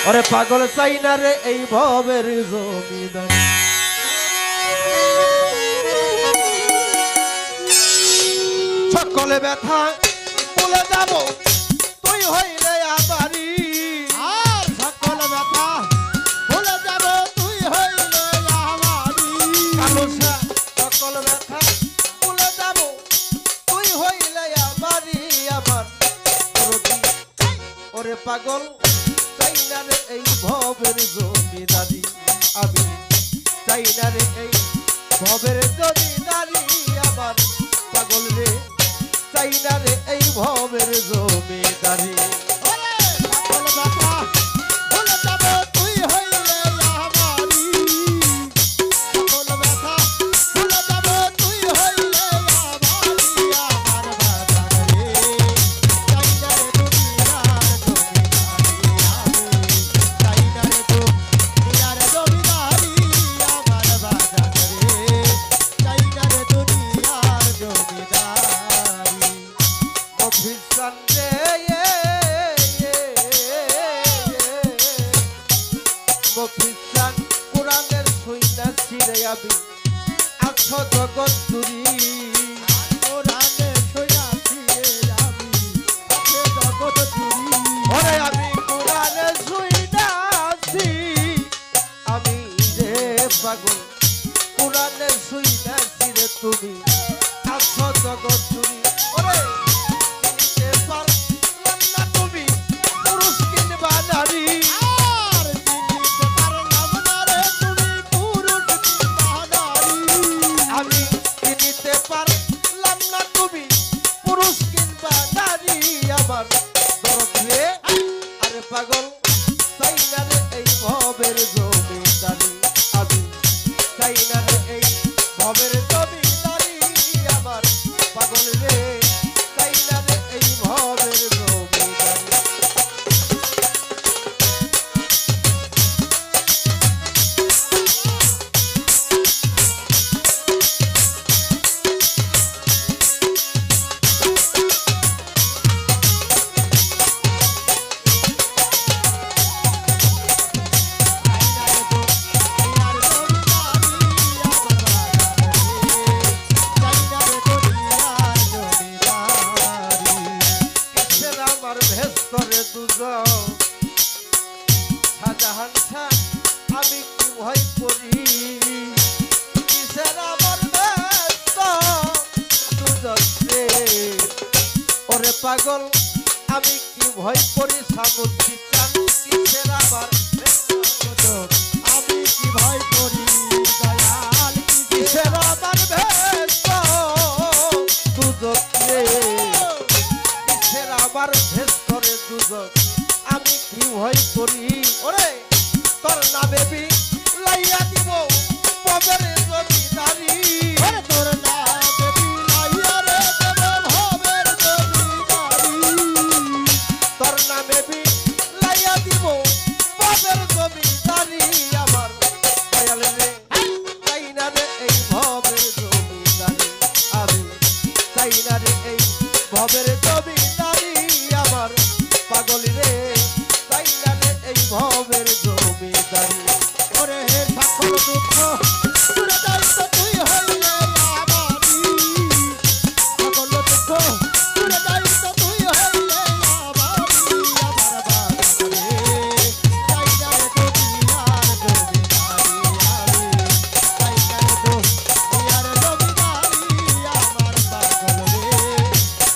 ওরে পাগল চাই না রে এই ভবের জমিদার সকলে ব্যথা বলে যাব তুই হইলে আমারি আর সকল ব্যথা ভুলে যাব তুই হইলে আমারি কালুসা সকল ব্যথা বলে যাব তুই হইলে আমারি আমার দরদি ওরে পাগল চাই না রে এই ভবের জমিদারি আমি চাই না রে এই ভবের জমিদারি আমার পাগল রে চাই না রে এই ভবের জমিদারি ওরে সকল ব্যথা ভুলে যাব তুই হইলে আমারি সকল ব্যথা ভুলে যাব তুই হইলে আমারি আমার বাজারে চাই না রে দুনিয়ার জমিদারি আমি চাই না রে দুনিয়ার জমিদারি আমার বাজারে চাই না রে দুনিয়ার জমিদারি অফিসান রে অফিসান কোরআনের সইনা ছিঁড়ে আমি আছো জগৎ জুড়ি কোরআনে সইয়াছি আমি আছে জগৎ জুড়ি ওরে আমি কোরআনের সইনা আছি আমি রে পাগল কোরআনের সইনা ছিঁড়ে তুমি আছো জগৎ জুড়ি ওরে চিনতে পারলাম না তুমি পুরুষ কিংবা নারী আর চিনিতে পারলাম না রে তুমি পুরুষ কিংবা নারী আমি চিনিতে পারলাম না তুমি পুরুষ কিংবা নারী আমার দরদ রে আরে পাগল চাই না রে এই ভবের জমিদারি আমি চাই না রে এই ভবের জমিদারি আমার পাগল রে চাই না রে এই ভবের জমিদারি কিসের আমার ভেস্তরে দুজন শাহজাহান শাহ আমি কি ভয় করি কিসের আমার ভেস্ত দুজন রে ওরে পাগল আমি কি ভয় করি সামুদ্রিক চান কিসের আমার ভেস্ত দুজন আমি কি ভয় করি দয়াল কিসের আমার ভেস্ত দুজন রে কিসের আমার ভেস্তরে দুজন আমি কি ভয় করি ওরে তোর নামে বি লাইয়া দিব পবের জমিদারি ওরে তোর নাম বিলাইয়া রে দেব ভবের জমিদারি তোর নামে বি লাইয়া দিব পবের জমিদারি আমার দয়াল রে চাই না রে এই ভবের জমিদারি আমি চাই না রে এই ভবের জমিদারি আমার পাগল রে চাই না রে এই ভবের জমিদারি ওরে হে সকল দুঃখ দূরে যাইত তুই হইলে আমারি সকল দুঃখ দূরে যাইত তুই হইলে আমারি আমার বাজারে চাই না রে দুনিয়ার জমিদারি আমি চাই না রে দুনিয়ার জমিদারি আমার পাগল রে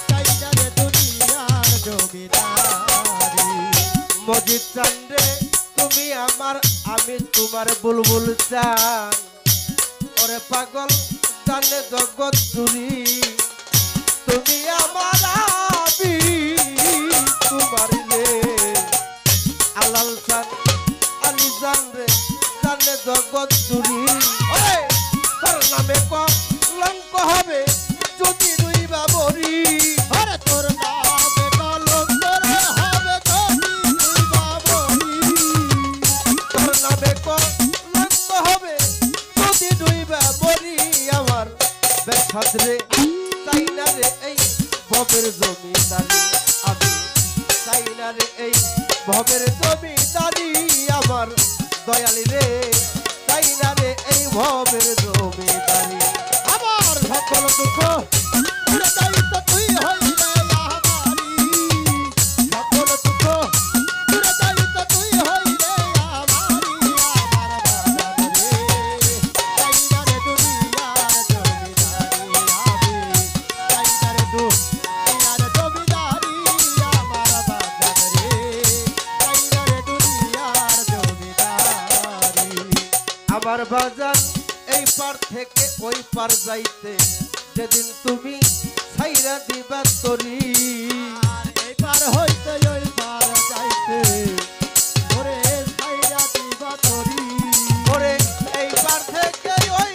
চাই না রে দুনিয়ার জমিদারি মজিদ চান রে তুমি আমার আমি তোমার বুলবুল চান ওরে পাগল জানে জগৎ জুড়ি তুমি আমার আমি তোমার রে আলাল চান আলি জান রে জানে জগৎ জুড়ি ওরে তোর নামে কলঙ্ক হবে যদি দুই বাবরি ওরে তোর নামে কলঙ্ক রে হবে যদি তুই বাবরি তোর নামে কলঙ্ক হবে যদি দুই বাবরি আমার বেসাদ রে চাই না রে এই ভবের জমিদারি আমি চাই না রে এই ভবের জমিদারি আমার দয়ালি রে চাই না রে এই ভবের জমিদারি আমার সকল দুঃখ পুরে দায়িত্ব তুই হইলে আমারি সকল দুঃখ পুরে দায়িত্ব তুই হইলে আমারি আমার বাজার এই পার থেকে ওই পার যাইতে যেদিন তুমি ছাইরা দিবা তরি আর এই পার হইতে ওই পার যাইতে ওরে ছাইরা দিবা তরি ওরে এই পার থেকে ওই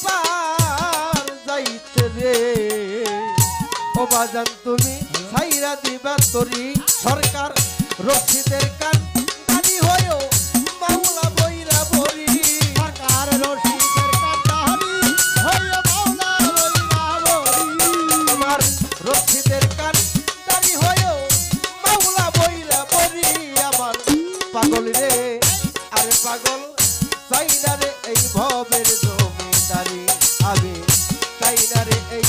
পার যাইতে রে ও বাজান তুমি ছাইরা দিবা তরি সরকার রশিদের কান দানি হয়েও মাওলা বইরা বরি সরকার রশিদের কাটারি হইয়া মাওলা বইরা বলি তোমার রশিদের কান দানি হয়েও মাওলা বইরা বরি আমার পাগল রে আরে পাগল চাই না রে এই ভবের জমিদারি আমি চাই না রে এই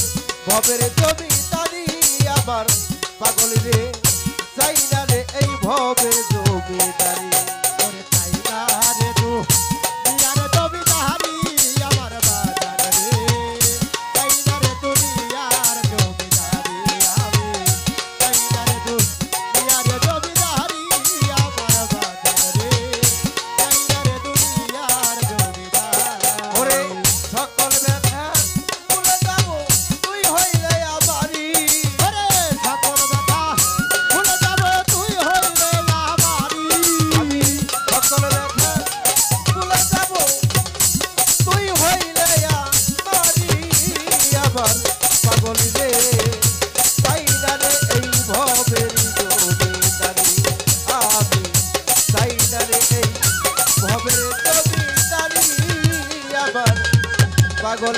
ভবের জমিদারি আমার পাগল রে চাই না রে এই ভবের জমিদারি ওরে চাইনা রে তু ইয়ার জমিদারি আমার বাজার রে চাইনা রে তু ইয়ার জমিদারি আমি চাইনা রে তু ইয়ার জমিদারি আমার বাজার রে চাইনা রে তু ইয়ার ওরে জমিদারি সকল ব্যথা ভুলে যাব তুই হইলে আমারি ওরে সকল ব্যথা ভুলে যাব তুই হইলে আমারি আমি সকল ব্যথা ভুলে যাব তুই হইলে আমারি আবার পাগল রে চাই না রে এই ভবের জমিদারি আমি চাই না রে এই ভবের জমিদারি আবার পাগল